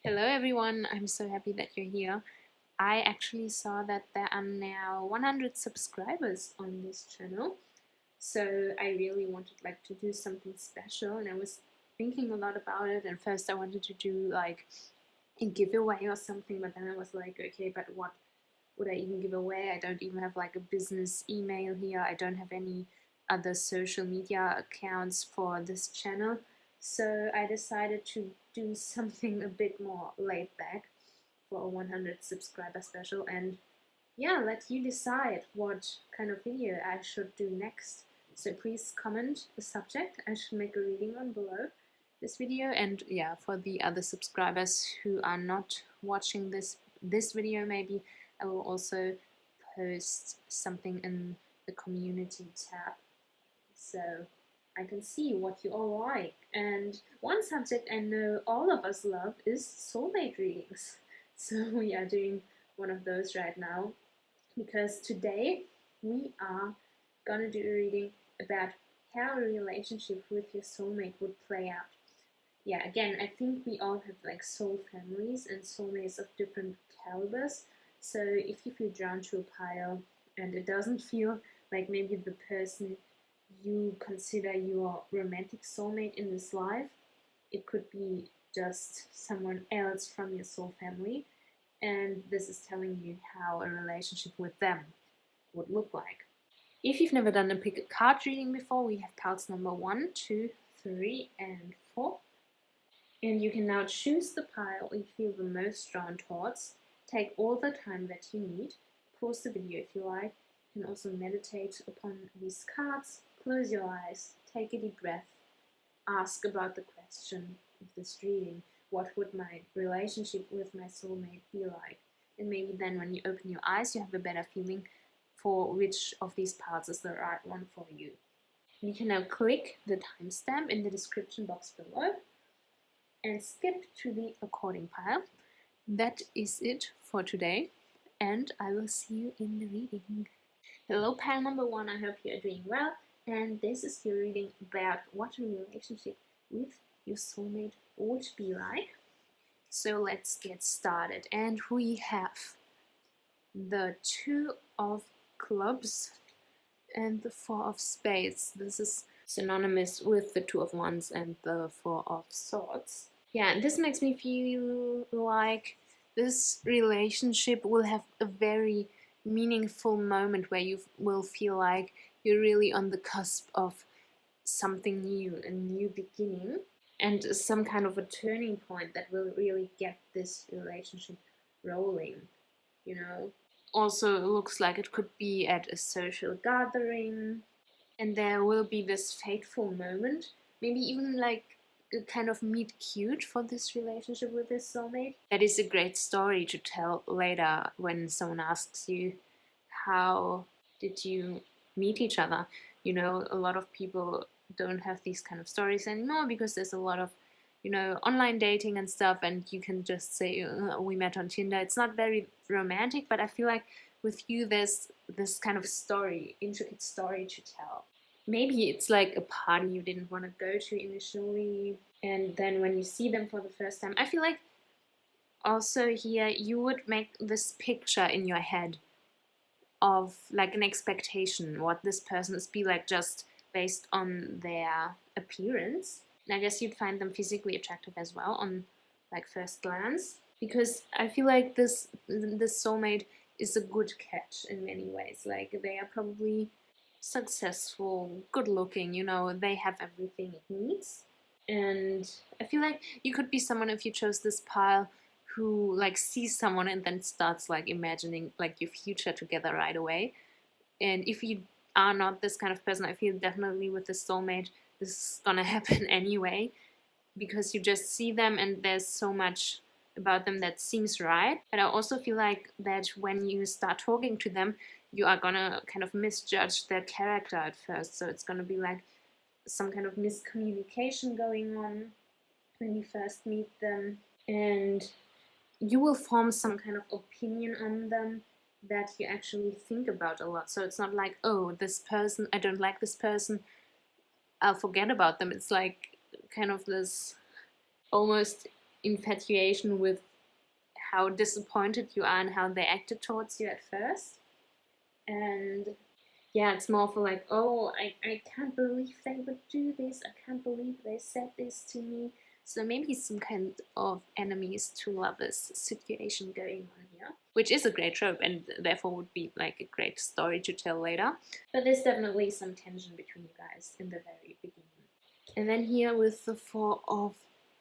Hello everyone, I'm so happy that you're here. I actually saw that there are now 100 subscribers on this channel, so I really wanted to do something special, and I was thinking a lot about it. And first I wanted to do like a giveaway or something, but then I was like, okay, but what would I even give away? I don't even have like a business email here. I don't have any other social media accounts for this channel. So I decided to do something a bit more laid back for a 100 subscriber special, and yeah, let you decide what kind of video I should do next. So please comment the subject I should make a reading on below this video, and yeah, for the other subscribers who are not watching this video, maybe I will also post something in the community tab so I can see what you all like. And one subject I know all of us love is soulmate readings. So we are doing one of those right now, because today we are gonna do a reading about how a relationship with your soulmate would play out. Yeah, again, I think we all have like soul families and soulmates of different calibers. So if you feel drawn to a pile and it doesn't feel like maybe the person you consider your romantic soulmate in this life, it could be just someone else from your soul family, and this is telling you how a relationship with them would look like. If you've never done a pick a card reading before, we have piles number 1, 2, 3, and 4. And you can now choose the pile you feel the most drawn towards. Take all the time that you need. Pause the video if you like. You can also meditate upon these cards. Close your eyes. Take a deep breath. Ask about the question of this reading. What would my relationship with my soulmate be like? And maybe then when you open your eyes, you have a better feeling for which of these piles is the right one for you. You can now click the timestamp in the description box below and skip to the according pile. That is it for today, and I will see you in the reading. Hello, pile number 1, I hope you are doing well, and this is your reading about what a relationship with your soulmate would be like. So let's get started, and we have the 2 of clubs and the 4 of spades. This is synonymous with the 2 of wands and the 4 of swords. Yeah, and this makes me feel like this relationship will have a very meaningful moment where you will feel like you're really on the cusp of something new, a new beginning, and some kind of a turning point that will really get this relationship rolling, you know. Also, it looks like it could be at a social gathering, and there will be this fateful moment, maybe even like a kind of meet cute for this relationship with this soulmate. That is a great story to tell later when someone asks you, how did you meet each other? You know, a lot of people don't have these kind of stories anymore because there's a lot of, you know, online dating and stuff, and you can just say, we met on Tinder. It's not very romantic, but I feel like with you there's this kind of story, intricate story to tell. Maybe it's like a party you didn't want to go to initially, and then when you see them for the first time, I feel like also here you would make this picture in your head of like an expectation what this person is be like just based on their appearance. And I guess you'd find them physically attractive as well on like first glance, because I feel like this soulmate is a good catch in many ways. Like they are probably successful, good looking, you know, they have everything it needs. And I feel like you could be someone, if you chose this pile, who like sees someone and then starts like imagining like your future together right away. And if you are not this kind of person, I feel definitely with the soulmate this is gonna happen anyway, because you just see them and there's so much about them that seems right. But I also feel like that when you start talking to them, you are gonna kind of misjudge their character at first. So it's gonna be like some kind of miscommunication going on when you first meet them, and you will form some kind of opinion on them that you actually think about a lot. So it's not like, oh, this person, I don't like this person, I'll forget about them. It's like kind of this almost infatuation with how disappointed you are and how they acted towards you at first. And yeah, it's more for like, oh, I can't believe they would do this. I can't believe they said this to me. So maybe some kind of enemies to lovers situation going on here, which is a great trope and therefore would be like a great story to tell later. But there's definitely some tension between you guys in the very beginning. And then here with the Four of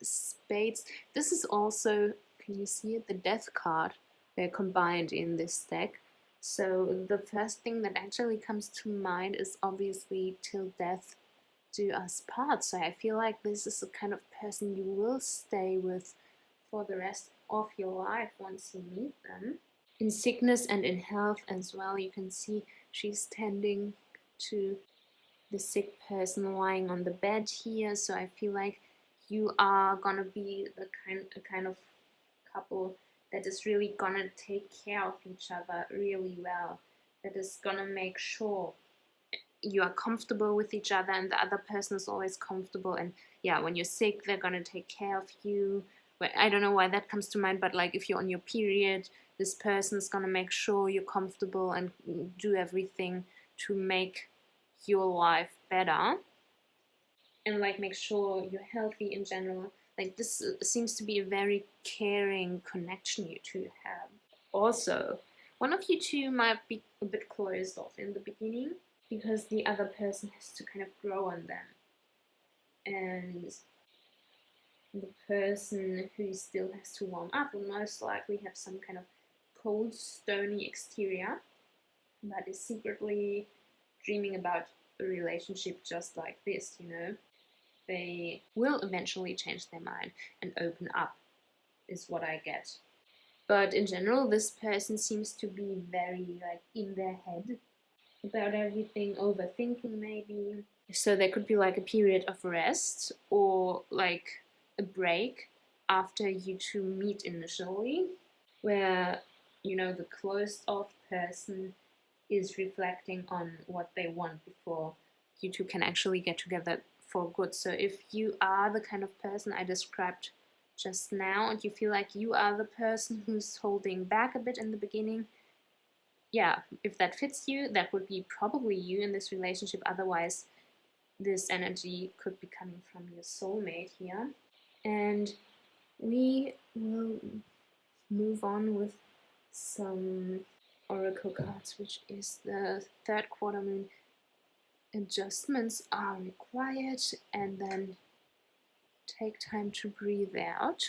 Spades, this is also, can you see it? The Death card. They're combined in this deck. So the first thing that actually comes to mind is obviously till death do us part. So I feel like this is the kind of person you will stay with for the rest of your life once you meet them. In sickness and in health as well, you can see she's tending to the sick person lying on the bed here. So I feel like you are gonna be the kind of couple that is really gonna take care of each other really well, that is gonna make sure you are comfortable with each other and the other person is always comfortable. And yeah, when you're sick, they're gonna take care of you. But I don't know why that comes to mind, but like if you're on your period, this person is gonna make sure you're comfortable and do everything to make your life better and like make sure you're healthy in general. Like this seems to be a very caring connection you two have. Also, one of you two might be a bit closed off in the beginning because the other person has to kind of grow on them. And the person who still has to warm up will most likely have some kind of cold, stony exterior, but is secretly dreaming about a relationship just like this, you know. They will eventually change their mind and open up, is what I get. But in general, this person seems to be very like in their head about everything, overthinking maybe. So there could be like a period of rest or like a break after you two meet initially, where you know the closed off person is reflecting on what they want before you two can actually get together for good. So if you are the kind of person I described just now and you feel like you are the person who's holding back a bit in the beginning, yeah, if that fits you, that would be probably you in this relationship. Otherwise, this energy could be coming from your soulmate here. And we will move on with some oracle cards, which is the third quarter moon. Adjustments are required, and then take time to breathe out.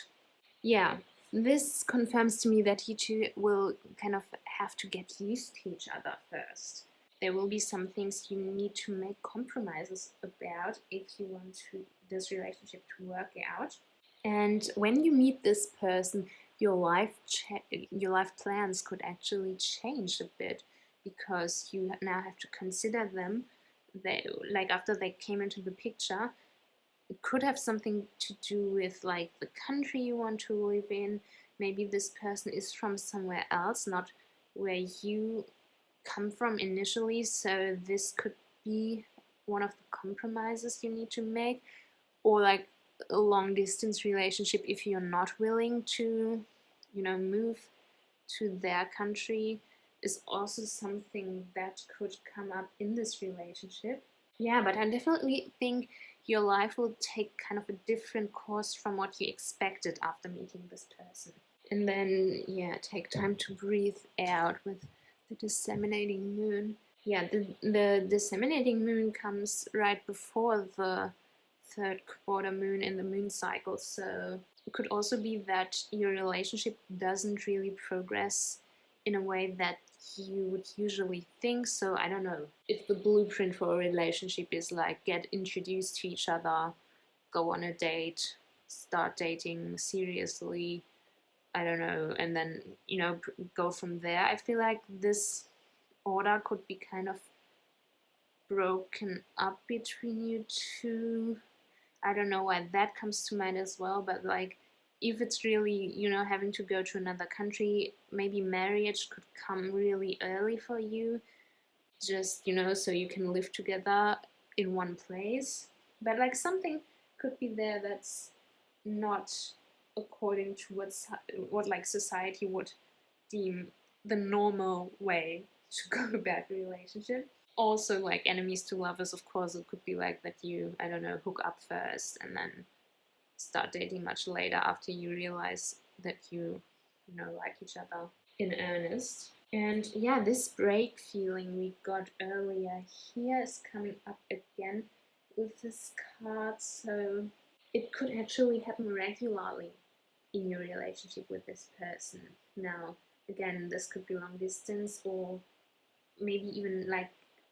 Yeah, this confirms to me that you two will kind of have to get used to each other first. There will be some things you need to make compromises about if you want this relationship to work out. And when you meet this person, your life plans could actually change a bit because you now have to consider them. They, like after they came into the picture, it could have something to do with like the country you want to live in. Maybe this person is from somewhere else, not where you come from initially. So this could be one of the compromises you need to make, or like a long distance relationship if you're not willing to, you know, move to their country is also something that could come up in this relationship. Yeah, but I definitely think your life will take kind of a different course from what you expected after meeting this person. And then, yeah, take time to breathe out with the disseminating moon. Yeah, the disseminating moon comes right before the third quarter moon in the moon cycle. So it could also be that your relationship doesn't really progress in a way that you would usually think. So I don't know if the blueprint for a relationship is like get introduced to each other, go on a date, start dating seriously, I don't know, and then, you know, go from there. I feel like this order could be kind of broken up between you two. I don't know why that comes to mind as well, but like if it's really, you know, having to go to another country, maybe marriage could come really early for you, just, you know, so you can live together in one place. But like something could be there that's not according to what like society would deem the normal way to go about a relationship. Also, like enemies to lovers, of course, it could be like that you, I don't know, hook up first and then start dating much later after you realize that you know, like each other in earnest. And yeah, this break feeling we got earlier here is coming up again with this card. So it could actually happen regularly in your relationship with this person. Now, again, this could be long distance or maybe even like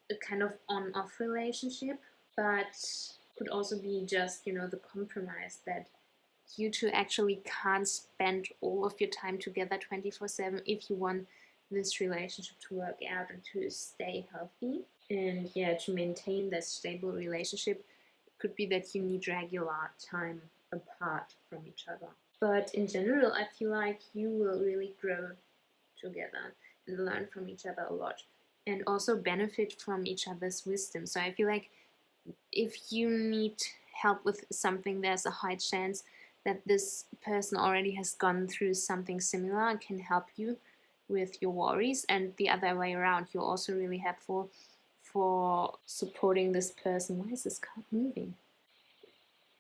a kind of on-off relationship, but could also be just, you know, the compromise that you two actually can't spend all of your time together 24/7 if you want this relationship to work out and to stay healthy. And yeah, to maintain that stable relationship, it could be that you need regular time apart from each other. But in general, I feel like you will really grow together and learn from each other a lot and also benefit from each other's wisdom. So I feel like if you need help with something, there's a high chance that this person already has gone through something similar and can help you with your worries, and the other way around, you're also really helpful for supporting this person. Why is this card moving?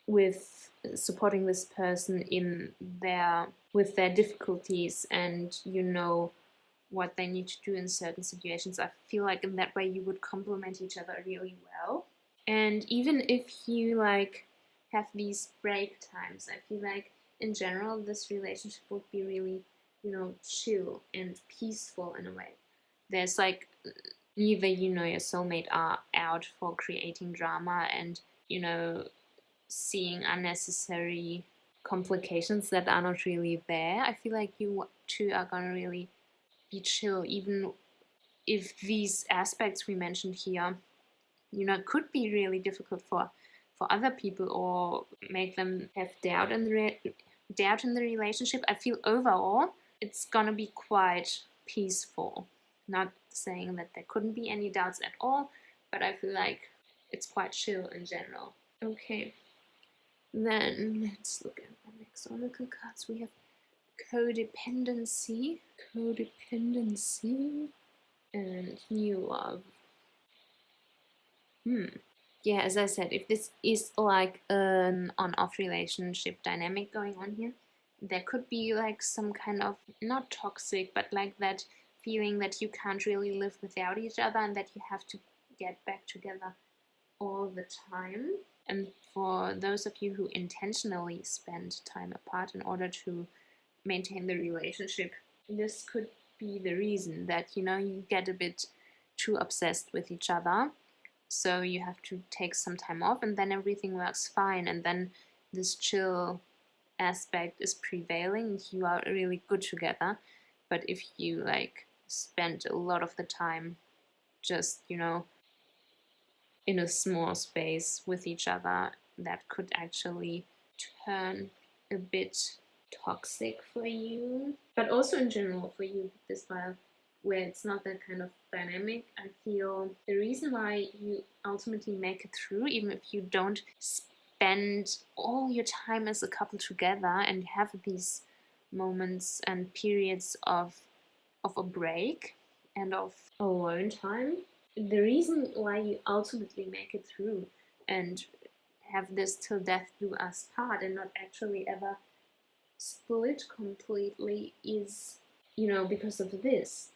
With supporting this person in their with their difficulties, and you know what they need to do in certain situations. I feel like in that way you would complement each other really well. And even if you like have these break times, I feel like in general this relationship would be really, you know, chill and peaceful in a way. There's like neither you nor your soulmate are out for creating drama and, you know, seeing unnecessary complications that are not really there. I feel like you two are gonna really be chill, even if these aspects we mentioned here, you know, could be really difficult for other people or make them have doubt in the relationship. I feel overall it's gonna be quite peaceful. Not saying that there couldn't be any doubts at all, but I feel like it's quite chill in general. Okay, then let's look at the next oracle cards. We have codependency, and new love. Yeah, as I said, if this is like an on-off relationship dynamic going on here, there could be like some kind of, not toxic, but like that feeling that you can't really live without each other and that you have to get back together all the time. And for those of you who intentionally spend time apart in order to maintain the relationship, this could be the reason that, you know, you get a bit too obsessed with each other. So you have to take some time off and then everything works fine. And then this chill aspect is prevailing and you are really good together. But if you like spend a lot of the time just, you know, in a small space with each other, that could actually turn a bit toxic for you, but also in general for you this file, where it's not that kind of dynamic. I feel the reason why you ultimately make it through, even if you don't spend all your time as a couple together and have these moments and periods of a break and of alone time, the reason why you ultimately make it through and have this till death do us part and not actually ever split completely is, you know, because of this.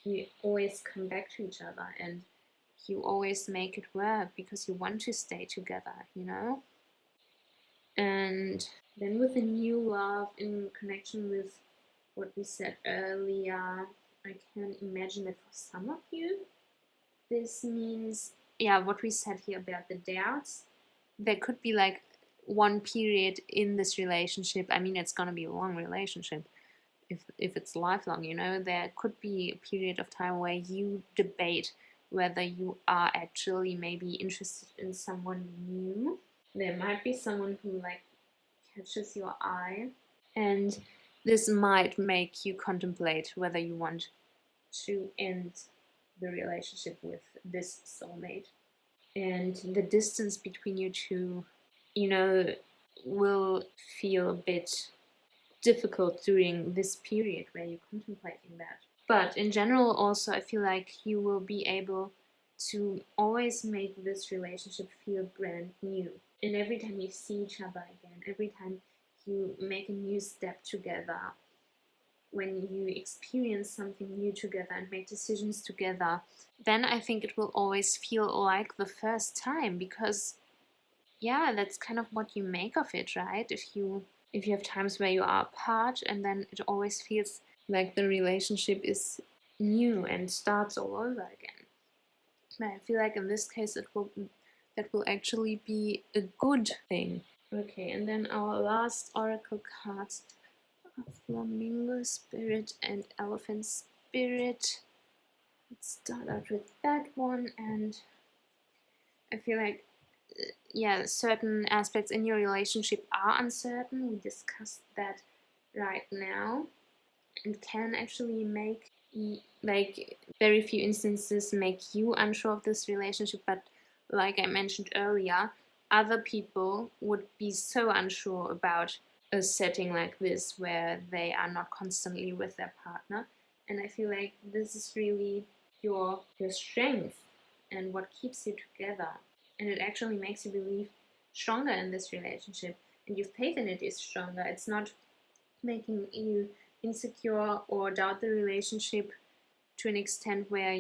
You always come back to each other and you always make it work because you want to stay together, you know? And then with the new love in connection with what we said earlier, I can imagine that for some of you, this means, yeah, what we said here about the doubts. There could be like one period in this relationship. I mean, it's gonna be a long relationship if it's lifelong, you know. There could be a period of time where you debate whether you are actually maybe interested in someone new. There might be someone who like catches your eye, and this might make you contemplate whether you want to end the relationship with this soulmate. And the distance between you two, you know, will feel a bit difficult during this period where you're contemplating that. But in general, also, I feel like you will be able to always make this relationship feel brand new. And every time you see each other again, every time you make a new step together, when you experience something new together and make decisions together, then I think it will always feel like the first time, because yeah, that's kind of what you make of it, right? If you have times where you are apart, and then it always feels like the relationship is new and starts all over again. But I feel like in this case that will actually be a good thing. Okay, and then our last oracle cards are Flamingo Spirit and Elephant Spirit. Let's start out with that one, and I feel like yeah, certain aspects in your relationship are uncertain. We discussed that right now, and can actually make, like, very few instances make you unsure of this relationship. But like I mentioned earlier, other people would be so unsure about a setting like this where they are not constantly with their partner. And I feel like this is really your strength and what keeps you together, and it actually makes you believe stronger in this relationship, and your faith in it is stronger. It's not making you insecure or doubt the relationship to an extent where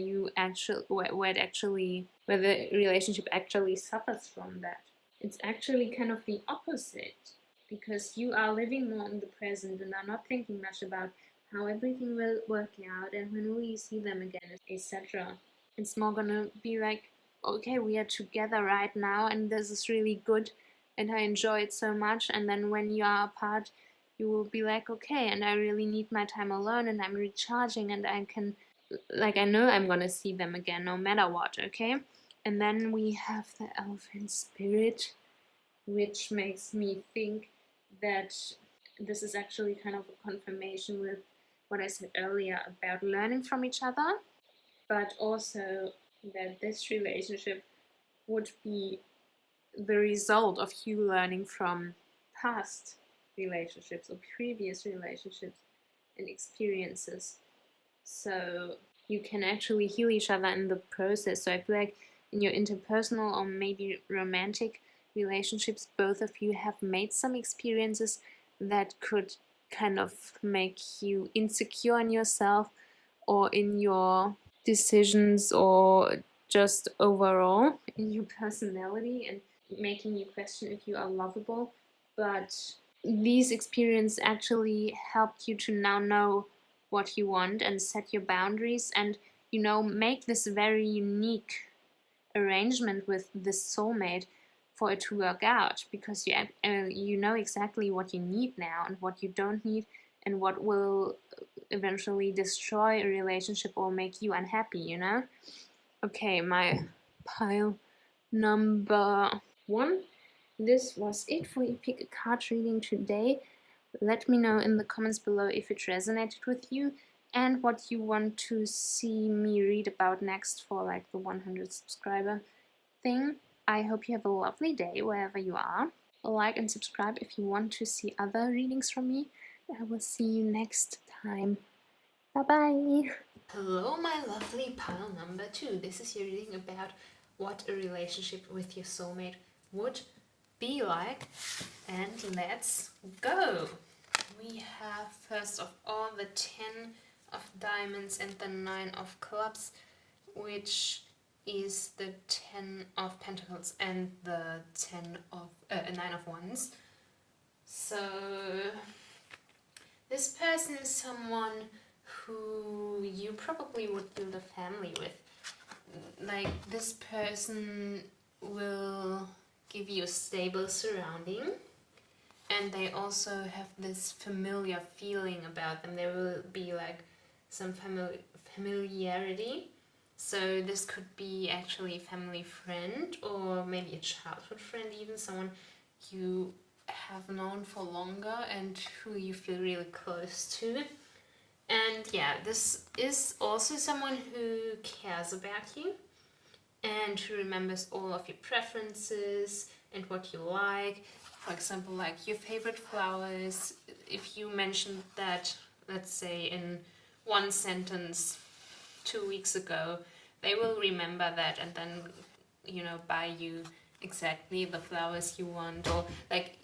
where the relationship actually suffers from that. It's actually kind of the opposite, because you are living more in the present and are not thinking much about how everything will work out and when will you see them again, etc. It's more gonna be like, okay, we are together right now and this is really good and I enjoy it so much. And then when you are apart, you will be like, okay, and I really need my time alone and I'm recharging and I can, like, I know I'm gonna see them again no matter what, okay? And then we have the Elephant Spirit, which makes me think that this is actually kind of a confirmation with what I said earlier about learning from each other, but also that this relationship would be the result of you learning from past relationships or previous relationships and experiences. So you can actually heal each other in the process. So I feel like in your interpersonal or maybe romantic relationships, both of you have made some experiences that could kind of make you insecure in yourself or in your decisions or just overall in your personality, and making you question if you are lovable. But these experiences actually helped you to now know what you want and set your boundaries, and make this very unique arrangement with this soulmate for it to work out, because you know exactly what you need now and what you don't need, and what will eventually destroy a relationship or make you unhappy. Okay, my pile number 1. This was it for your pick a card reading today. Let me know in the comments below if it resonated with you and what you want to see me read about next for like the 100 subscriber thing. I hope you have a lovely day wherever you are. Like and subscribe if you want to see other readings from me. I will see you next time. Bye bye. Hello, my lovely pile number 2. This is your reading about what a relationship with your soulmate would be like. And let's go. We have first of all the 10 of diamonds and the 9 of clubs, which is the 10 of pentacles and the 9 of wands. So this person is someone who you probably would build a family with. Like, this person will give you a stable surrounding, and they also have this familiar feeling about them. There will be like some familiarity. So this could be actually a family friend, or maybe a childhood friend, even someone you have known for longer and who you feel really close to. And yeah, this is also someone who cares about you, and who remembers all of your preferences and what you like. For example, like your favorite flowers. If you mentioned that, let's say, in one sentence 2 weeks ago, they will remember that and then, buy you exactly the flowers you want. Or like,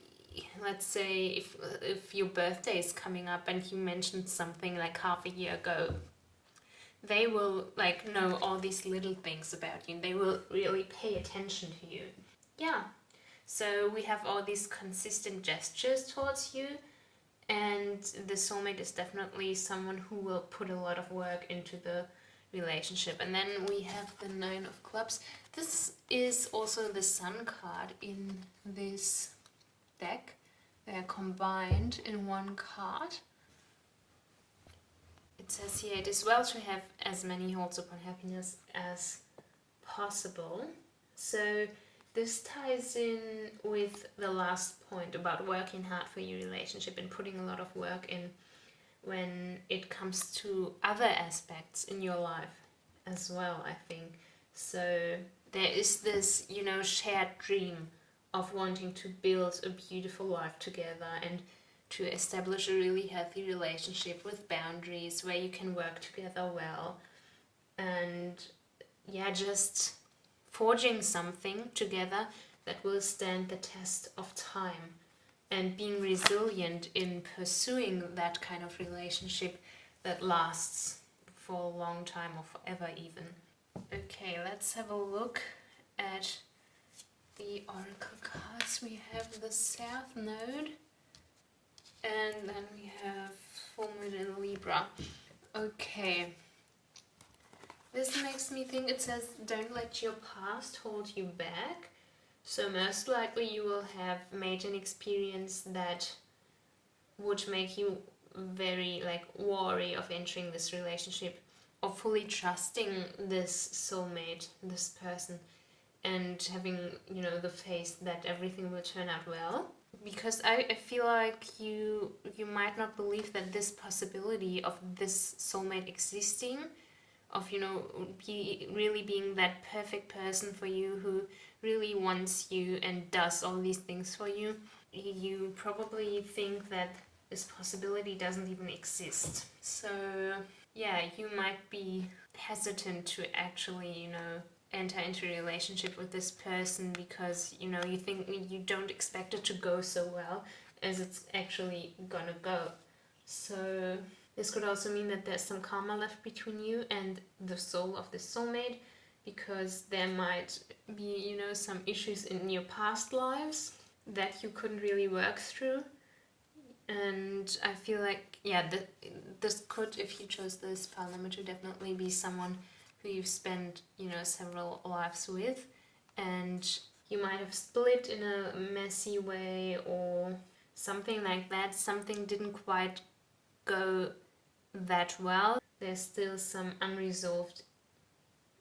let's say if your birthday is coming up and you mentioned something like half a year ago, they will like know all these little things about you and they will really pay attention to you. Yeah. So we have all these consistent gestures towards you, and the soulmate is definitely someone who will put a lot of work into the relationship. And then we have the Nine of Clubs. This is also the Sun card in this deck. They're combined in one card. It says here, it is well to have as many holds upon happiness as possible. So this ties in with the last point about working hard for your relationship and putting a lot of work in when it comes to other aspects in your life as well, I think. So there is this, shared dream of wanting to build a beautiful life together and to establish a really healthy relationship with boundaries where you can work together well. And yeah, just forging something together that will stand the test of time and being resilient in pursuing that kind of relationship that lasts for a long time or forever even. Okay, let's have a look at the oracle cards. We have the South Node and then we have Full Moon in Libra. Okay. This makes me think, it says, don't let your past hold you back. So most likely you will have made an experience that would make you very wary of entering this relationship or fully trusting this soulmate, this person, and having, the faith that everything will turn out well. Because I feel like you might not believe that this possibility of this soulmate existing, of really being that perfect person for you who really wants you and does all these things for you, you probably think that this possibility doesn't even exist. So yeah, you might be hesitant to actually enter into a relationship with this person because you think you don't expect it to go so well as it's actually gonna go. So this could also mean that there's some karma left between you and the soul of the soulmate, because there might be, some issues in your past lives that you couldn't really work through. And I feel like, this could, if you chose this file number two, definitely be someone who you've spent, several lives with, and you might have split in a messy way or something like that. Something didn't quite go that well. There's still some unresolved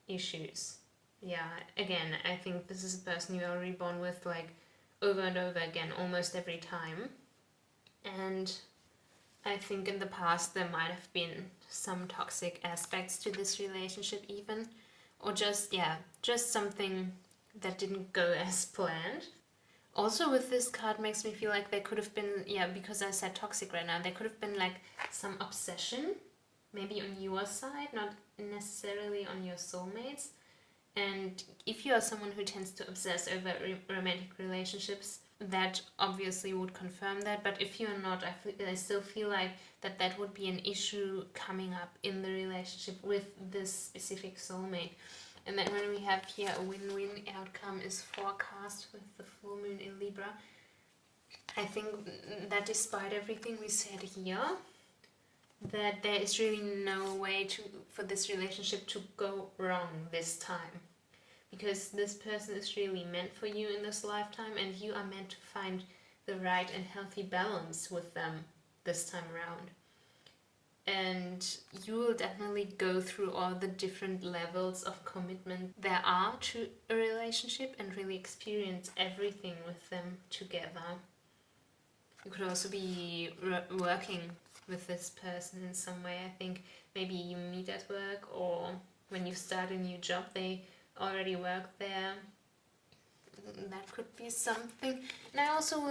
issues. Yeah, again, I think this is a person you are reborn with over and over again, almost every time. And I think in the past there might have been some toxic aspects to this relationship even, or just something that didn't go as planned. Also with this card makes me feel like there could have been, because I said toxic right now, there could have been some obsession, maybe on your side, not necessarily on your soulmates. And if you are someone who tends to obsess over romantic relationships, that obviously would confirm that. But if you're not, I still feel like that would be an issue coming up in the relationship with this specific soulmate. And then when we have here a win-win outcome is forecast with the full moon in Libra, I think that despite everything we said here, that there is really no way for this relationship to go wrong this time. Because this person is really meant for you in this lifetime, and you are meant to find the right and healthy balance with them this time around. And you will definitely go through all the different levels of commitment there are to a relationship and really experience everything with them together. You could also be working with this person in some way. I think maybe you meet at work, or when you start a new job, they already work there. That could be something. And I also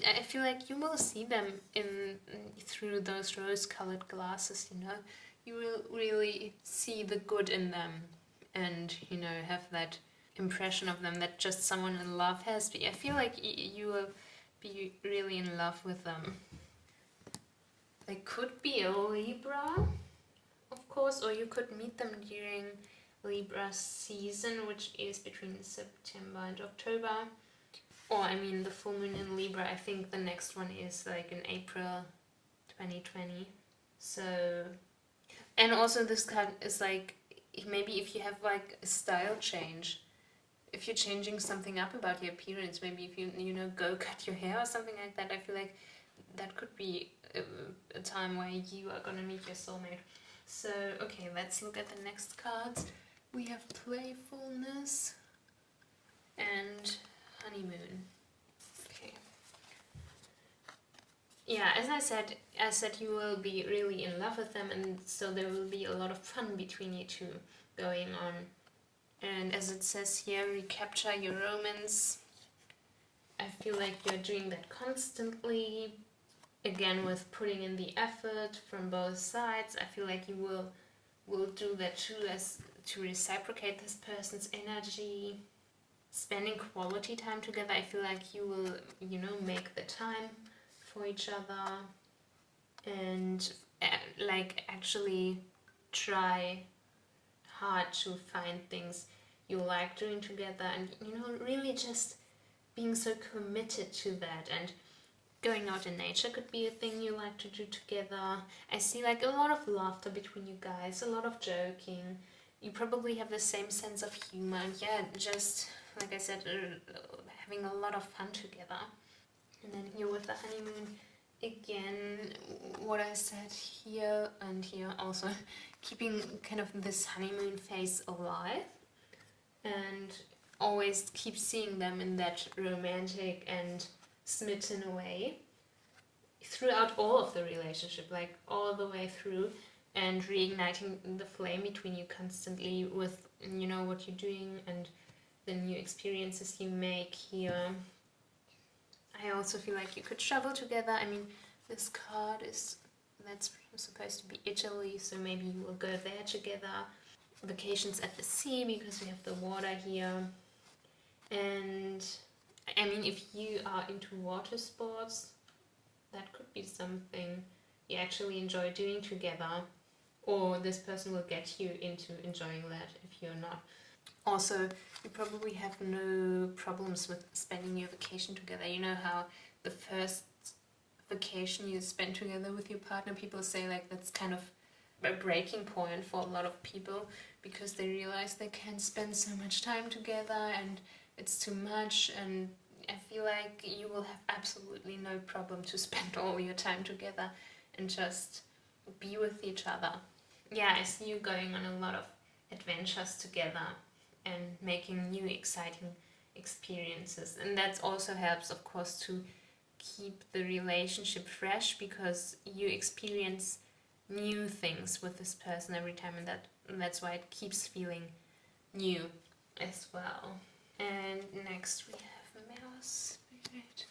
I feel like you will see them through those rose-colored glasses. You will really see the good in them, and have that impression of them that just someone in love has. I feel like you will be really in love with them. They could be a Libra, of course, or you could meet them during Libra season, which is between September and October. Or, I mean, the full moon in Libra, I think the next one is like in April 2020. So, and also this card is like, maybe if you have like a style change, if you're changing something up about your appearance, maybe if you go cut your hair or something like that, I feel like that could be a time where you are gonna meet your soulmate. So, okay, let's look at the next cards. We have playfulness and honeymoon. Okay. Yeah, as I said you will be really in love with them, and so there will be a lot of fun between you two going on. And as it says here, recapture your romance. I feel like you're doing that constantly. Again, with putting in the effort from both sides. I feel like you will do that too, as to reciprocate this person's energy. Spending quality time together, I feel like you will, make the time for each other, and like actually try hard to find things you like doing together, and really just being so committed to that. And going out in nature could be a thing you like to do together. I see like a lot of laughter between you guys, a lot of joking. You probably have the same sense of humor, and yeah, just like I said, having a lot of fun together. And then here with the honeymoon, again, what I said here and here also, keeping kind of this honeymoon phase alive, and always keep seeing them in that romantic and smitten way throughout all of the relationship, like all the way through, and reigniting the flame between you constantly with what you're doing and the new experiences you make here. I also feel like you could travel together. I mean, this card that's supposed to be Italy, so maybe you will go there together. Vacations at the sea, because we have the water here. And I mean, if you are into water sports, that could be something you actually enjoy doing together, or this person will get you into enjoying that if you're not. Also, you probably have no problems with spending your vacation together. You know how the first vacation you spend together with your partner, people say like that's kind of a breaking point for a lot of people, because they realize they can't spend so much time together and it's too much. And I feel like you will have absolutely no problem to spend all your time together and just be with each other. Yeah, I see you going on a lot of adventures together and making new exciting experiences. And that also helps, of course, to keep the relationship fresh, because you experience new things with this person every time, and that's why it keeps feeling new as well. And next we have Mouse Spirit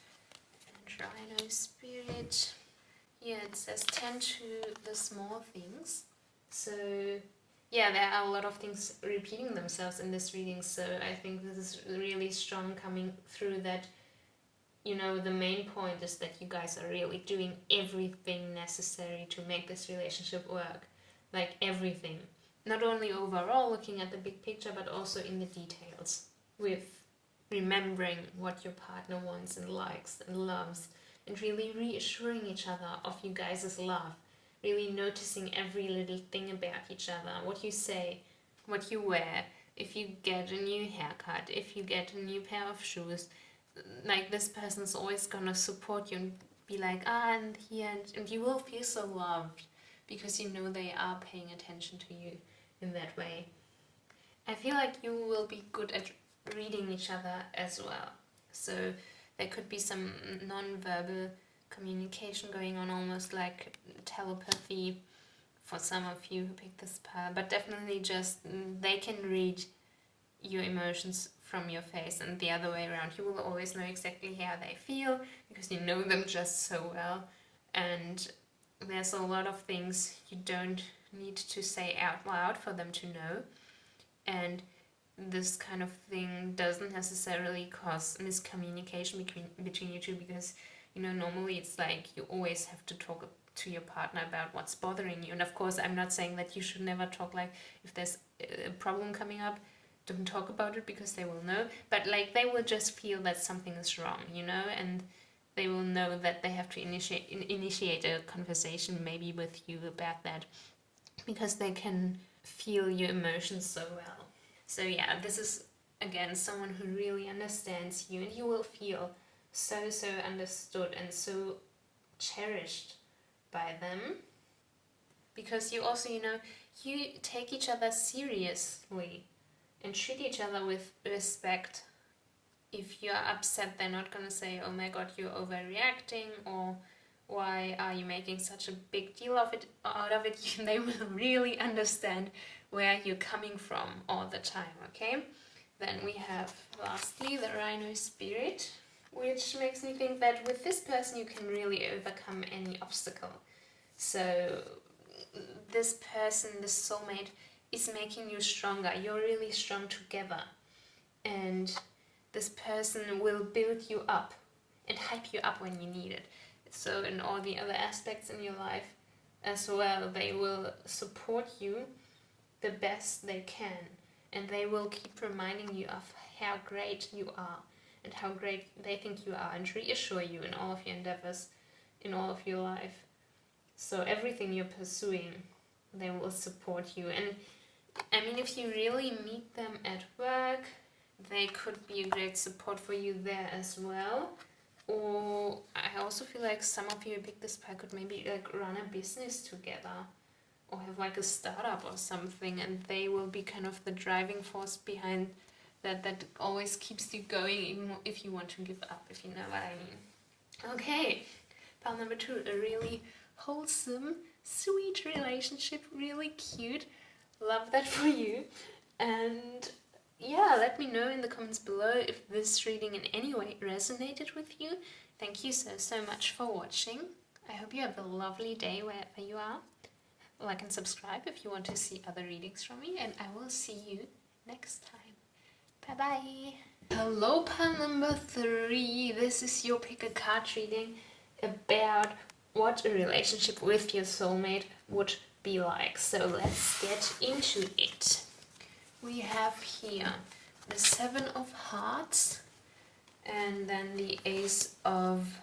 and Rhino Spirit. Here it says tend to the small things. So yeah, there are a lot of things repeating themselves in this reading, so I think this is really strong coming through that, the main point is that you guys are really doing everything necessary to make this relationship work. Like everything. Not only overall looking at the big picture, but also in the details. With remembering what your partner wants and likes and loves, and really reassuring each other of you guys' love. Really noticing every little thing about each other, what you say, what you wear, if you get a new haircut, if you get a new pair of shoes. Like this person's always gonna support you and be like, and here, and you will feel so loved, because they are paying attention to you in that way. I feel like you will be good at reading each other as well. So there could be some non-verbal communication going on, almost like telepathy for some of you who picked this pair, but definitely just they can read your emotions from your face, and the other way around. You will always know exactly how they feel because you know them just so well. And there's a lot of things you don't need to say out loud for them to know. And this kind of thing doesn't necessarily cause miscommunication between you two, because normally it's like you always have to talk to your partner about what's bothering you. And of course, I'm not saying that you should never talk, like if there's a problem coming up, don't talk about it, because they will know. But like they will just feel that something is wrong, and they will know that they have to initiate a conversation maybe with you about that, because they can feel your emotions so well. So yeah, this is again someone who really understands you, and you will feel so understood and so cherished by them, because you also you take each other seriously and treat each other with respect. If you're upset, they're not gonna say, oh my god, you're overreacting, or why are you making such a big deal out of it? They will really understand where you're coming from all the time, okay? Then we have lastly the Rhino Spirit, which makes me think that with this person you can really overcome any obstacle. So this person, this soulmate, is making you stronger. You're really strong together. And this person will build you up and hype you up when you need it. So in all the other aspects in your life as well, they will support you the best they can. And they will keep reminding you of how great you are and how great they think you are, and reassure you in all of your endeavors, in all of your life. So everything you're pursuing, they will support you. And I mean, if you really meet them at work, they could be a great support for you there as well. Or I also feel like some of you who pick this pack could maybe like run a business together, or have like a startup or something, and they will be kind of the driving force behind that always keeps you going, even if you want to give up, if you know what I mean. Okay, pile number 2, a really wholesome, sweet relationship, really cute. Love that for you. And yeah, let me know in the comments below if this reading in any way resonated with you. Thank you so much for watching. I hope you have a lovely day wherever you are. Like and subscribe if you want to see other readings from me, and I will see you next time. Bye bye. Hello, pile number 3. This is your pick a card reading about what a relationship with your soulmate would be like. So let's get into it. We have here the 7 of Hearts and then the Ace of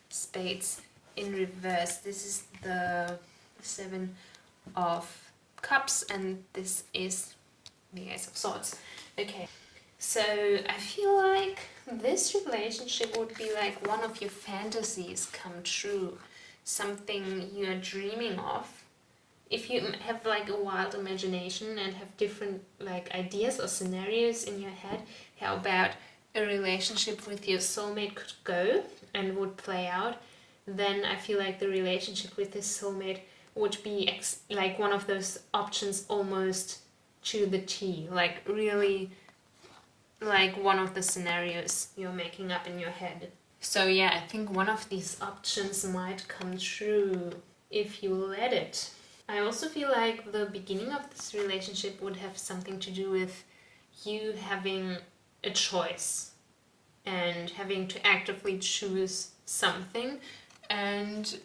Spades in reverse. This is the 7 of Cups and this is the Ace of Swords. Okay, so I feel like this relationship would be like one of your fantasies come true, something you're dreaming of. If you have like a wild imagination and have different like ideas or scenarios in your head how about a relationship with your soulmate could go and would play out, then I feel like the relationship with this soulmate would be like one of those options almost to the T, like really like one of the scenarios you're making up in your head. So yeah, I think one of these options might come true if you let it. I also feel like the beginning of this relationship would have something to do with you having a choice and having to actively choose something, and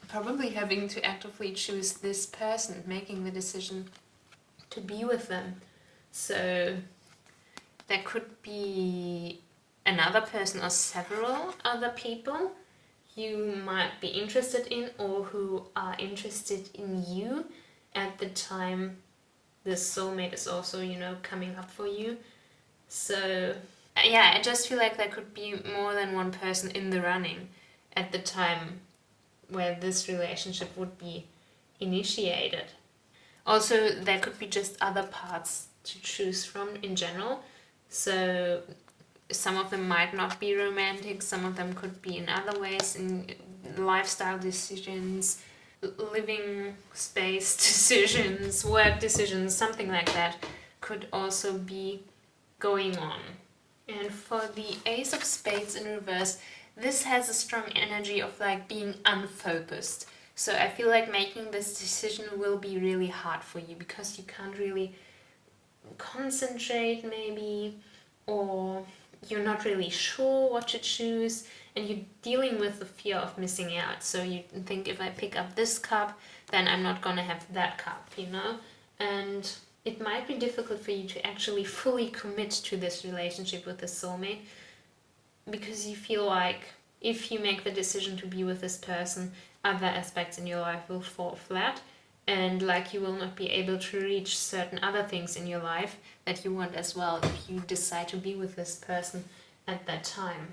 probably having to actively choose this person, making the decision to be with them. So there could be another person or several other people you might be interested in or who are interested in you at the time this soulmate is also, coming up for you. So yeah, I just feel like there could be more than one person in the running at the time where this relationship would be initiated. Also, there could be just other parts to choose from in general. So some of them might not be romantic, some of them could be in other ways, in lifestyle decisions, living space decisions, work decisions, something like that could also be going on. And for the Ace of Spades in reverse, this has a strong energy of like being unfocused. So I feel like making this decision will be really hard for you because you can't really concentrate maybe, or you're not really sure what to choose, and you're dealing with the fear of missing out. So you think, if I pick up this cup, then I'm not gonna have that cup, you know? And it might be difficult for you to actually fully commit to this relationship with the soulmate, because you feel like if you make the decision to be with this person, other aspects in your life will fall flat, and like you will not be able to reach certain other things in your life that you want as well if you decide to be with this person at that time.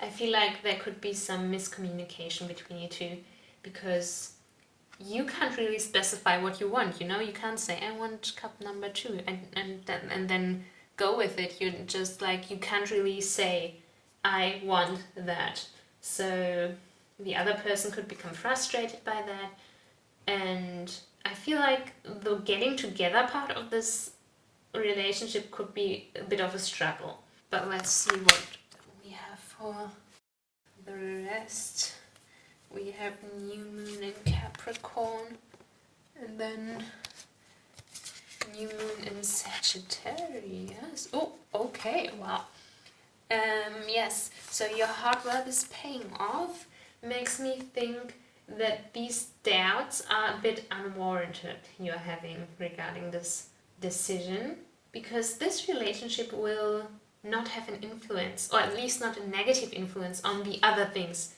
I feel like there could be some miscommunication between you two, because you can't really specify what you want, you know? You can't say, I want cup number 2, and then go with it. You're just like, you can't really say, I want that. So the other person could become frustrated by that, and I feel like the getting together part of this relationship could be a bit of a struggle. But let's see what we have for the rest. We have new moon in Capricorn, and then new moon in Sagittarius. Oh, okay, wow. Yes, so your hard work is paying off. Makes me think that these doubts are a bit unwarranted you're having regarding this decision, because this relationship will not have an influence, or at least not a negative influence, on the other things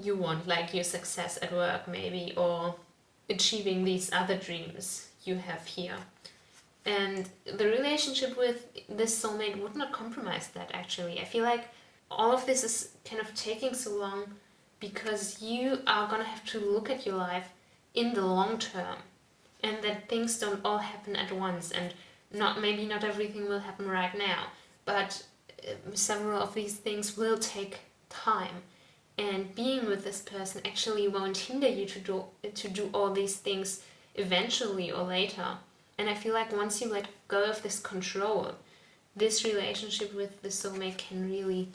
you want, like your success at work maybe, or achieving these other dreams you have here. And the relationship with this soulmate would not compromise that, actually. I feel like all of this is kind of taking so long because you are gonna have to look at your life in the long term, and that things don't all happen at once, and maybe not everything will happen right now, but several of these things will take time. And being with this person actually won't hinder you to do all these things eventually or later. And I feel like once you let go of this control, this relationship with the soulmate can really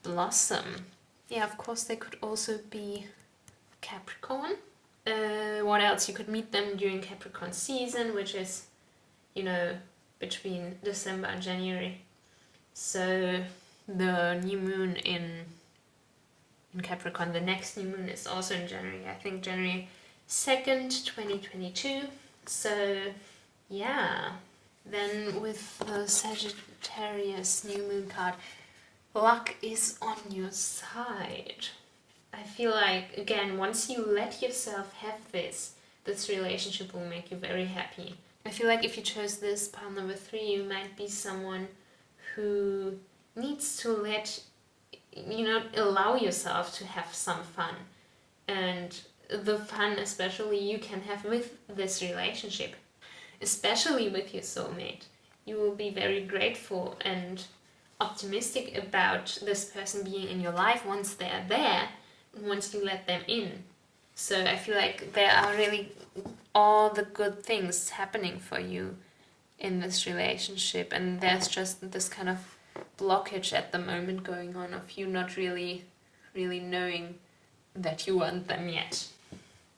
blossom. Yeah, of course, they could also be Capricorn. What else? You could meet them during Capricorn season, which is, you know, between December and January. So the new moon in Capricorn, the next new moon is also in January. I think January 2nd, 2022. So yeah. Then with the Sagittarius new moon card, luck is on your side. I feel like, again, once you let yourself have this relationship will make you very happy. I feel like if you chose this pile number 3, you might be someone who needs to allow yourself to have some fun. And the fun especially you can have with this relationship, especially with your soulmate. You will be very grateful and optimistic about this person being in your life once they are there, once you let them in. So I feel like there are really all the good things happening for you in this relationship, and there's just this kind of blockage at the moment going on of you not really knowing that you want them yet.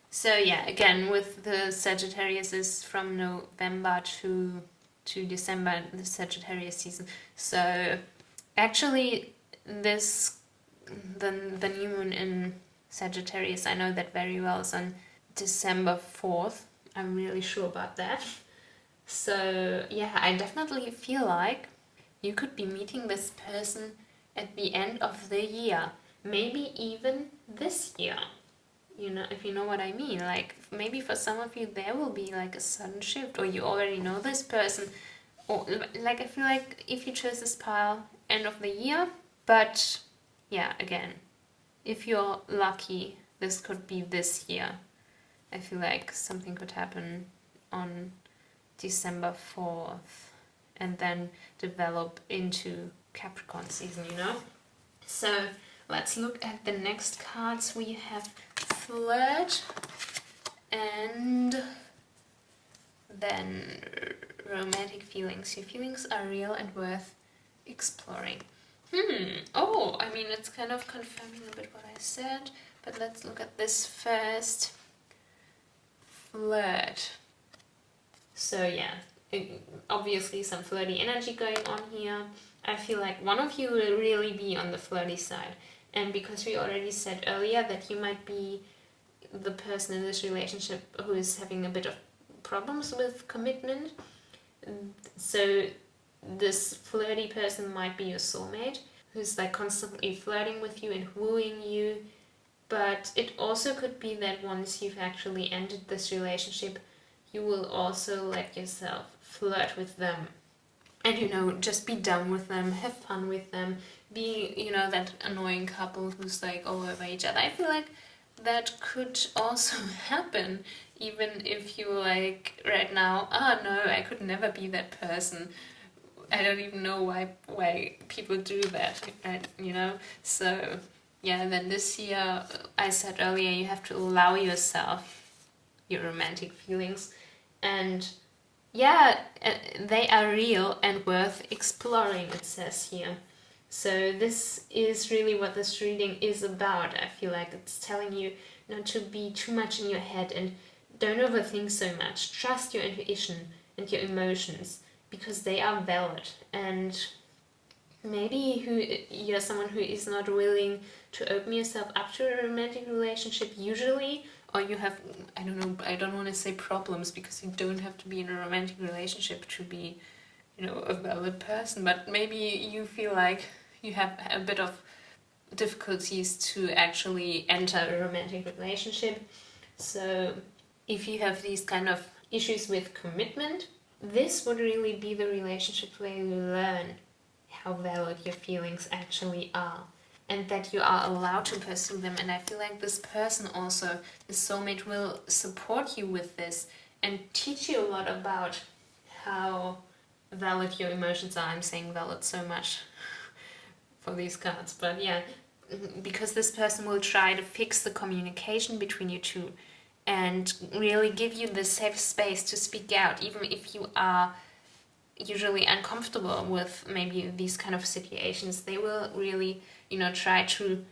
So yeah, again, with the Sagittarius is from November to December, the Sagittarius season. So actually the new moon in Sagittarius, I know that very well, is on December 4th. I'm really sure about that. So yeah, I definitely feel like you could be meeting this person at the end of the year, maybe even this year. You know, if you know what I mean. Like, maybe for some of you there will be like a sudden shift, or you already know this person, or like, I feel like if you chose this pile, end of the year. But yeah, again, if you're lucky, this could be this year. I feel like something could happen on December 4th and then develop into Capricorn season, you know? So let's look at the next cards. We have Flirt, and then Romantic Feelings. Your feelings are real and worth exploring. Oh, I mean, it's kind of confirming a bit what I said, but let's look at this first. Flirt. So yeah, obviously some flirty energy going on here. I feel like one of you will really be on the flirty side. And because we already said earlier that you might be the person in this relationship who is having a bit of problems with commitment, so this flirty person might be your soulmate, who's like constantly flirting with you and wooing you. But it also could be that once you've actually ended this relationship, you will also let yourself flirt with them. And, just be done with them, have fun with them, be, that annoying couple who's like all over each other. I feel like that could also happen, even if you like right now, no, I could never be that person. I don't even know why people do that, right? So yeah, and then this year, I said earlier, you have to allow yourself your romantic feelings, and yeah, they are real and worth exploring, it says here. So this is really what this reading is about. I feel like it's telling you not to be too much in your head and don't overthink so much. Trust your intuition and your emotions because they are valid. And maybe you're someone who is not willing to open yourself up to a romantic relationship usually, or you have, I don't know, I don't want to say problems because you don't have to be in a romantic relationship to be, a valid person, but maybe you feel like you have a bit of difficulties to actually enter a romantic relationship. So if you have these kind of issues with commitment, this would really be the relationship where you learn how valid your feelings actually are and that you are allowed to pursue them. And I feel like this person also, the soulmate, will support you with this and teach you a lot about how valid your emotions are. I'm saying valid so much for these cards, but yeah, because this person will try to fix the communication between you two and really give you the safe space to speak out, even if you are usually uncomfortable with maybe these kind of situations. They will really, try to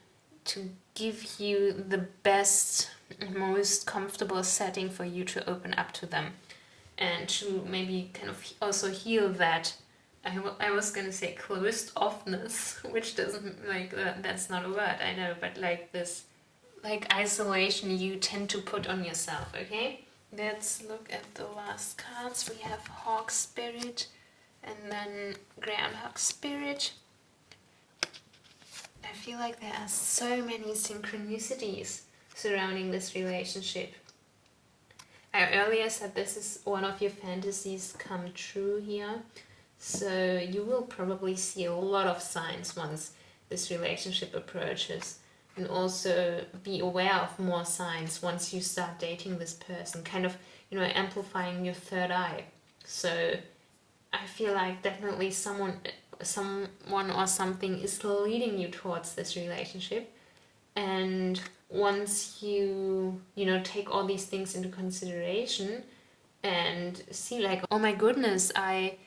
give you the best, most comfortable setting for you to open up to them and to maybe kind of also heal that. I was gonna say closed offness, which doesn't, like, that's not a word, I know, but like this, like, isolation you tend to put on yourself, okay? Let's look at the last cards. We have Hawk Spirit and then Groundhog Spirit. I feel like there are so many synchronicities surrounding this relationship. I earlier said this is one of your fantasies come true here. So you will probably see a lot of signs once this relationship approaches, and also be aware of more signs once you start dating this person, kind of, amplifying your third eye. So I feel like definitely someone or something is leading you towards this relationship. And once you take all these things into consideration and see, like, oh my goodness, I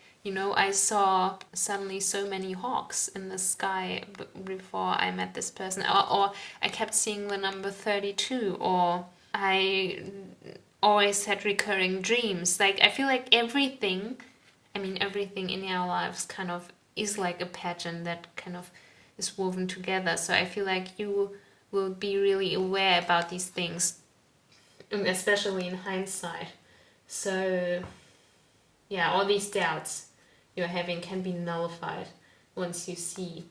saw suddenly so many hawks in the sky before I met this person, or I kept seeing the number 32, or I always had recurring dreams. Like, I feel like everything in our lives kind of is like a pattern that kind of is woven together. So I feel like you will be really aware about these things, especially in hindsight. So yeah, all these doubts you're having can be nullified once you see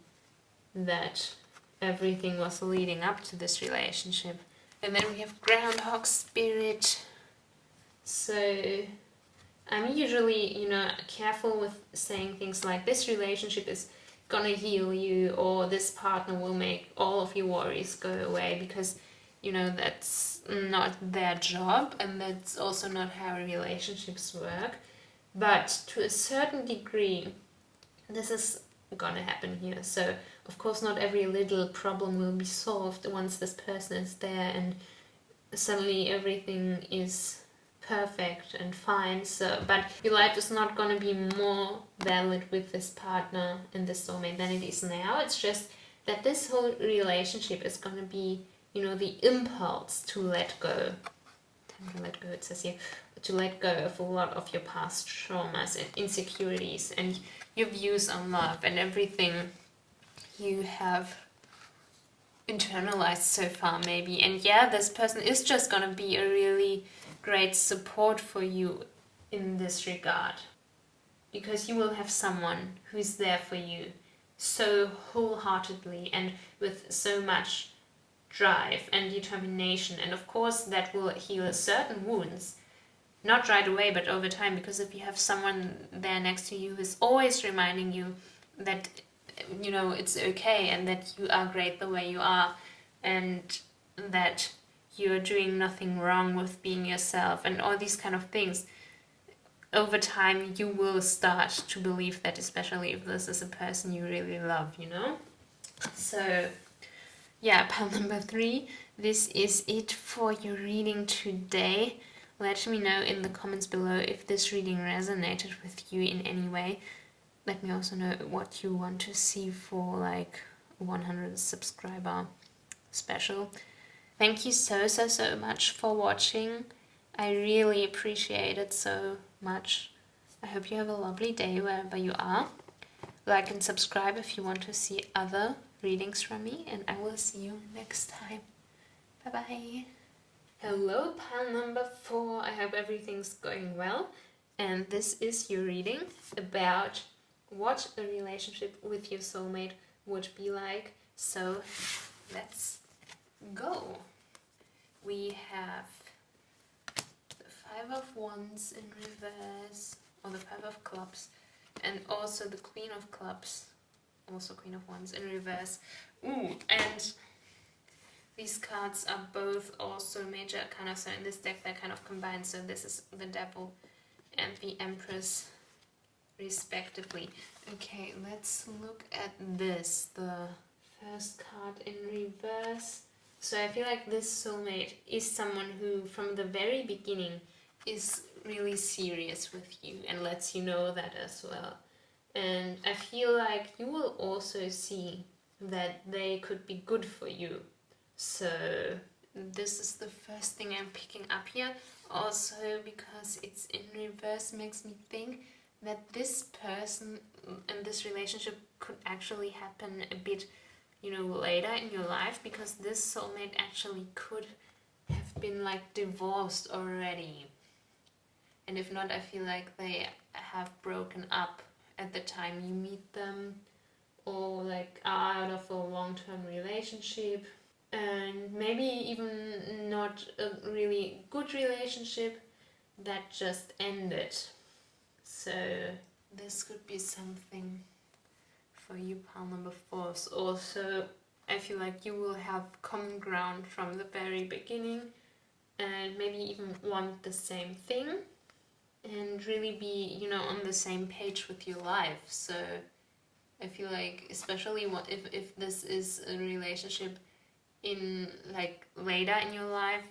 that everything was leading up to this relationship. And then we have Groundhog Spirit. So I'm usually, careful with saying things like this relationship is gonna heal you, or this partner will make all of your worries go away, because, that's not their job, and that's also not how relationships work. But to a certain degree, this is gonna happen here. So, of course, not every little problem will be solved once this person is there and suddenly everything is perfect and fine, so but your life is not going to be more valid with this partner and this soulmate than it is now. It's just that this whole relationship is going to be, you know, the impulse to let go. Time to let go, it says here, to let go of a lot of your past traumas and insecurities and your views on love and everything you have internalized so far, maybe. And yeah, this person is just gonna be a really great support for you in this regard, because you will have someone who's there for you so wholeheartedly and with so much drive and determination. And of course that will heal certain wounds, not right away but over time, because if you have someone there next to you who's always reminding you that, you know, it's okay and that you are great the way you are and that you're doing nothing wrong with being yourself and all these kind of things, over time you will start to believe that, especially if this is a person you really love, you know. So yeah, pile number 3, this is it for your reading today. Let me know in the comments below if this reading resonated with you in any way. Let me also know what you want to see for like 100 subscriber special. Thank you so much for watching. I really appreciate it so much. I hope you have a lovely day wherever you are. Like and subscribe if you want to see other readings from me, and I will see you next time. Bye bye. Hello, pile number 4. I hope everything's going well. And this is your reading about what a relationship with your soulmate would be like. So let's go. We have the 5 of Wands in reverse, or the 5 of Clubs, and also the Queen of Clubs, also Queen of Wands in reverse. Ooh, and these cards are both also major arcana, so in this deck they're kind of combined. So this is the Devil and the Empress respectively. Okay, let's look at this, the first card in reverse. So I feel like this soulmate is someone who from the very beginning is really serious with you and lets you know that as well. And I feel like you will also see that they could be good for you. So this is the first thing I'm picking up here. Also because it's in reverse makes me think that this person and this relationship could actually happen a bit, you know, later in your life, because this soulmate actually could have been like divorced already. And if not, I feel like they have broken up at the time you meet them, or like are out of a long-term relationship, and maybe even not a really good relationship that just ended. So this could be something for you, pile number 4. Also, I feel like you will have common ground from the very beginning and maybe even want the same thing and really be, you know, on the same page with your life. So I feel like, especially if this is a relationship in like later in your life,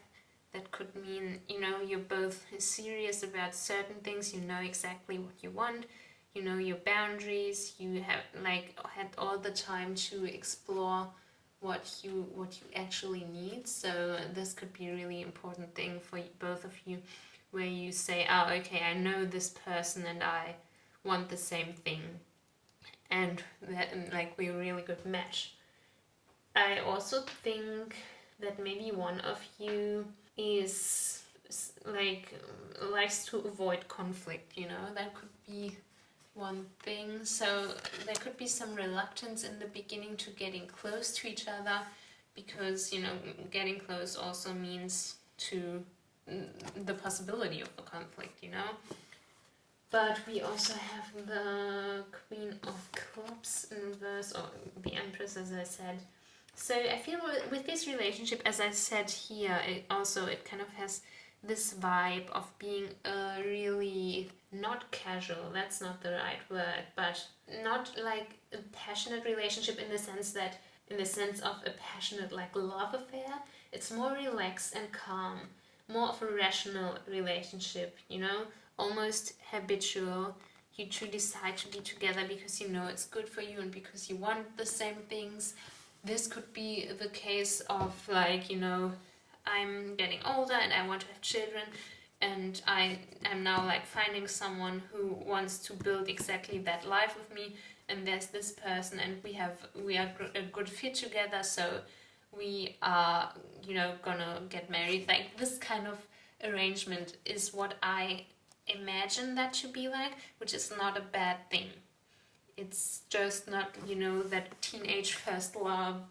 that could mean, you know, you're both serious about certain things, you know exactly what you want, you know your boundaries, you have like had all the time to explore what you actually need. So this could be a really important thing for both of you, where you say, oh okay, I know this person and I want the same thing, and that, like, we're a really good match. I also think that maybe one of you is like likes to avoid conflict, you know, that could be one thing. So there could be some reluctance in the beginning to getting close to each other, because, you know, getting close also means to the possibility of a conflict, you know. But we also have the Queen of Clubs in reverse, or the Empress, as I said. So I feel with this relationship, as I said here, it kind of has this vibe of being a really not casual, that's not the right word, but not like a passionate relationship in the sense of a passionate like love affair. It's more relaxed and calm, more of a rational relationship, you know, almost habitual. You two decide to be together because you know it's good for you and because you want the same things. This could be the case of like, you know, I'm getting older and I want to have children, and I am now like finding someone who wants to build exactly that life with me, and there's this person and we are a good fit together, so we are, you know, gonna get married. Like this kind of arrangement is what I imagine that to be like, which is not a bad thing. It's just not, you know, that teenage first love,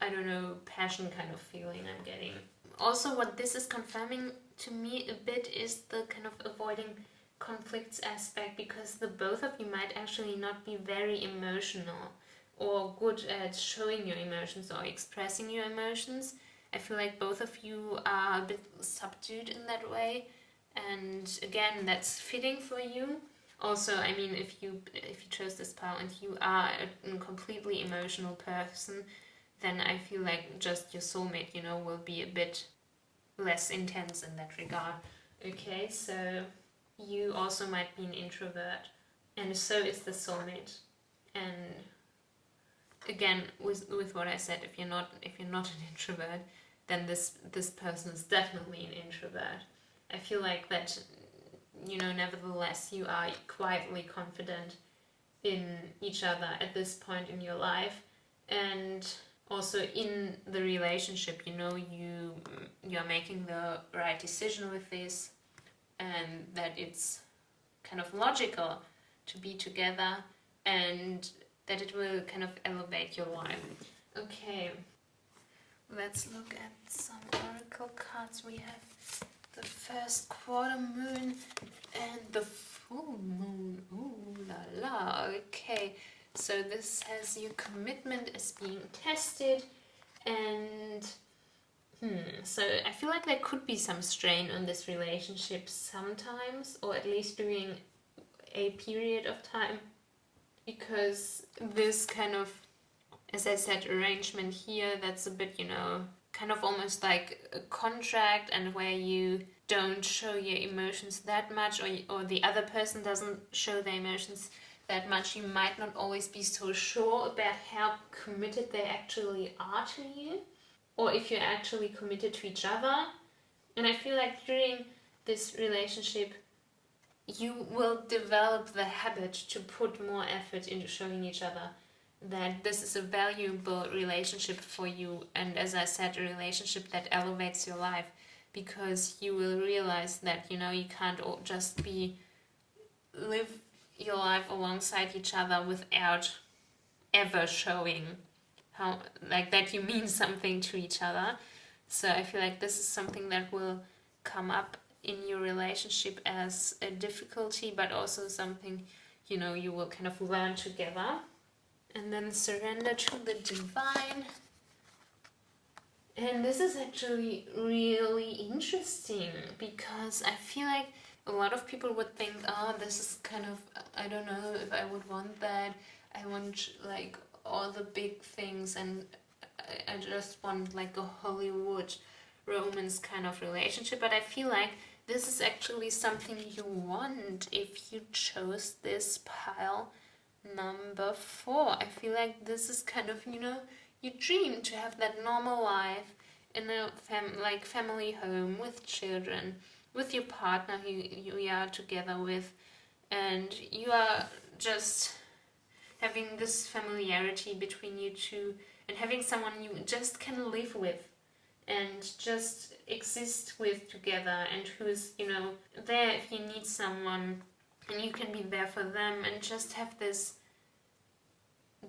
I don't know, passion kind of feeling I'm getting. Also, what this is confirming to me a bit is the kind of avoiding conflicts aspect, because the both of you might actually not be very emotional or good at showing your emotions or expressing your emotions. I feel like both of you are a bit subdued in that way, and again, that's fitting for you. Also, I mean, if you chose this pile and you are a completely emotional person, then I feel like just your soulmate, you know, will be a bit less intense in that regard. Okay, so you also might be an introvert, and so is the soulmate. And again, with what I said, if you're not an introvert, then this person is definitely an introvert. I feel like that, you know, nevertheless, you are quietly confident in each other at this point in your life, and also in the relationship, you know, you're making the right decision with this, and that it's kind of logical to be together, and that it will kind of elevate your life. Okay, let's look at some oracle cards. We have the first quarter moon and the full moon. Ooh la la. Okay, so this has your commitment as being tested, and so I feel like there could be some strain on this relationship sometimes, or at least during a period of time, because this kind of, as I said, arrangement here, that's a bit, you know, kind of almost like a contract, and where you don't show your emotions that much, or the other person doesn't show their emotions that much, you might not always be so sure about how committed they actually are to you, or if you're actually committed to each other. And I feel like during this relationship, you will develop the habit to put more effort into showing each other that this is a valuable relationship for you, and as I said, a relationship that elevates your life, because you will realize that, you know, you can't just live your life alongside each other without ever showing how, like, that you mean something to each other. So I feel like this is something that will come up in your relationship as a difficulty, but also something, you know, you will kind of learn together. And then surrender to the divine. And this is actually really interesting, because I feel like a lot of people would think, oh, this is kind of, I don't know if I would want that. I want like all the big things, and I just want like a Hollywood romance kind of relationship. But I feel like this is actually something you want if you chose this pile number 4. I feel like this is kind of, you know, you dream to have that normal life in a family home with children, with your partner who you are together with, and you are just having this familiarity between you two, and having someone you just can live with and just exist with together, and who's, you know, there if you need someone, and you can be there for them, and just have this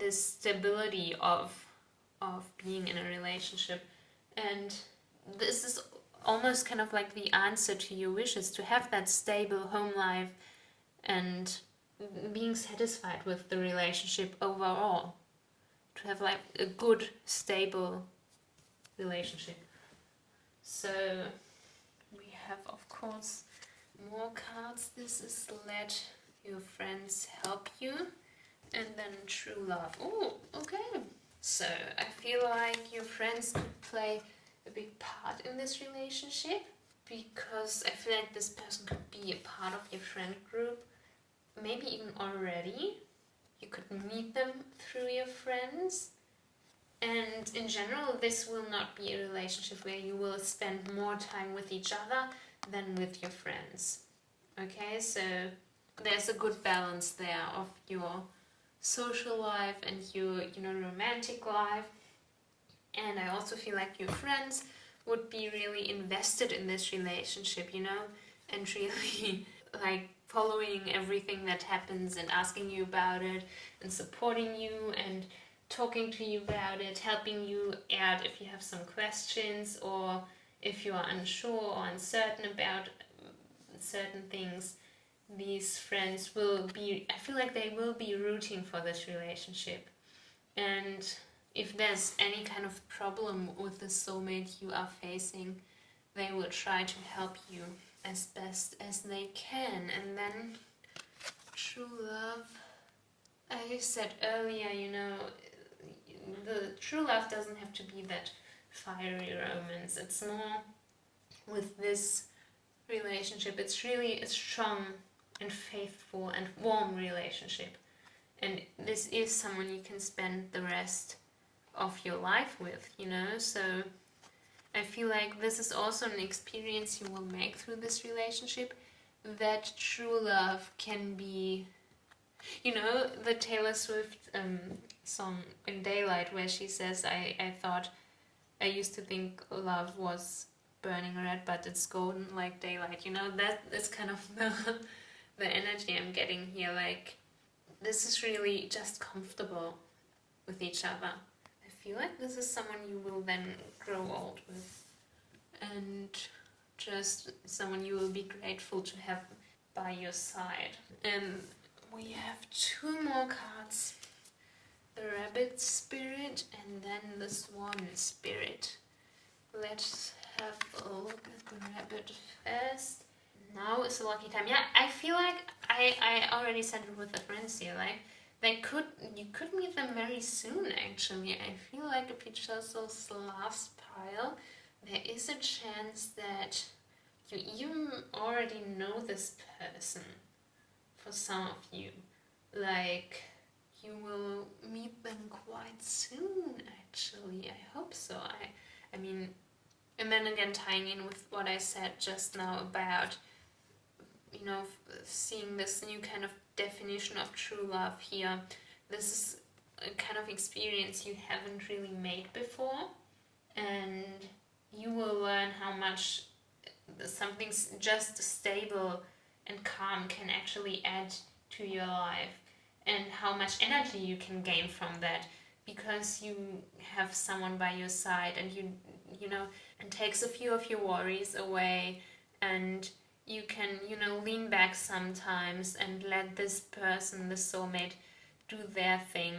stability of being in a relationship. And this is almost kind of like the answer to your wishes, to have that stable home life and being satisfied with the relationship overall, to have like a good stable relationship. So we have, of course, more cards. This is let your friends help you, and then true love. Oh, okay. So I feel like your friends could play a big part in this relationship. because I feel like this person could be a part of your friend group, maybe even already. You could meet them through your friends. And in general, this will not be a relationship where you will spend more time with each other than with your friends. Okay, so there's a good balance there of your social life and your, romantic life. And I also feel like your friends would be really invested in this relationship, and really like following everything that happens and asking you about it and supporting you and talking to you about it, helping you out if you have some questions or if you are unsure or uncertain about certain things. These friends will be, I feel like they will be rooting for this relationship. And if there's any kind of problem with the soulmate you are facing, they will try to help you as best as they can. And then true love, I said earlier, the true love doesn't have to be that fiery romance. It's more with this relationship, it's really a strong and faithful and warm relationship. And this is someone you can spend the rest of your life with, So I feel like this is also an experience you will make through this relationship, that true love can be, the Taylor Swift song in Daylight, where she says, I thought, I used to think love was burning red, but it's golden like daylight. That is kind of the energy I'm getting here. Like, this is really just comfortable with each other. I feel like this is someone you will then grow old with, and just someone you will be grateful to have by your side. And we have 2 more cards. The rabbit spirit and then the swan spirit. Let's have a look at the rabbit first. Now is a lucky time. Yeah, I feel like I already said it with the friends here, like you could meet them very soon actually. I feel like if you chose this last pile, there is a chance that you even already know this person for some of you. Like, you will meet them quite soon actually. I hope so. I mean, and then again, tying in with what I said just now about, seeing this new kind of definition of true love here. This is a kind of experience you haven't really made before, and you will learn how much something just stable and calm can actually add to your life, and how much energy you can gain from that, because you have someone by your side, and it takes a few of your worries away, and you can, lean back sometimes and let this person, the soulmate, do their thing.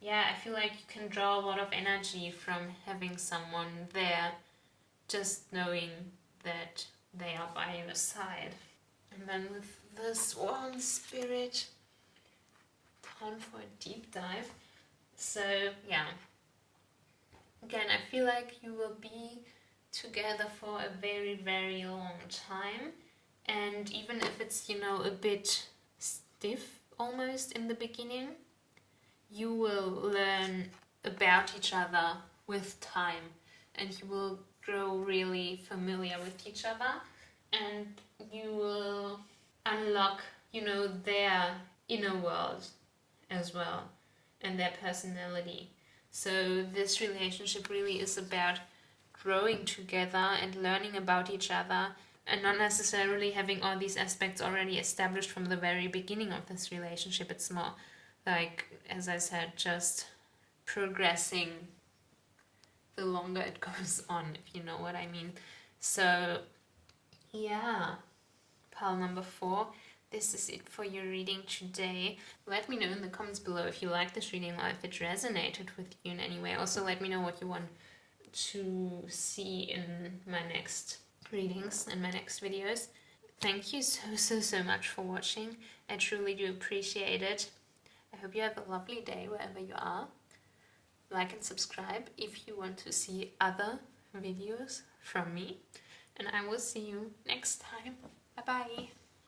Yeah, I feel like you can draw a lot of energy from having someone there, just knowing that they are by your side. And then with the swan spirit, time for a deep dive. So yeah, again, I feel like you will be together for a very, very long time. And even if it's, a bit stiff almost in the beginning, you will learn about each other with time, and you will grow really familiar with each other, and you will unlock, their inner world as well, and their personality. So this relationship really is about growing together and learning about each other, and not necessarily having all these aspects already established from the very beginning of this relationship. It's more like, as I said, just progressing the longer it goes on, if you know what I mean. So yeah, pile number 4. This is it for your reading today. Let me know in the comments below if you like this reading or if it resonated with you in any way. Also, let me know what you want to see in my next readings and my next videos. Thank you so much for watching. I truly do appreciate it. I hope you have a lovely day wherever you are. Like and subscribe if you want to see other videos from me. and I will see you next time. Bye bye.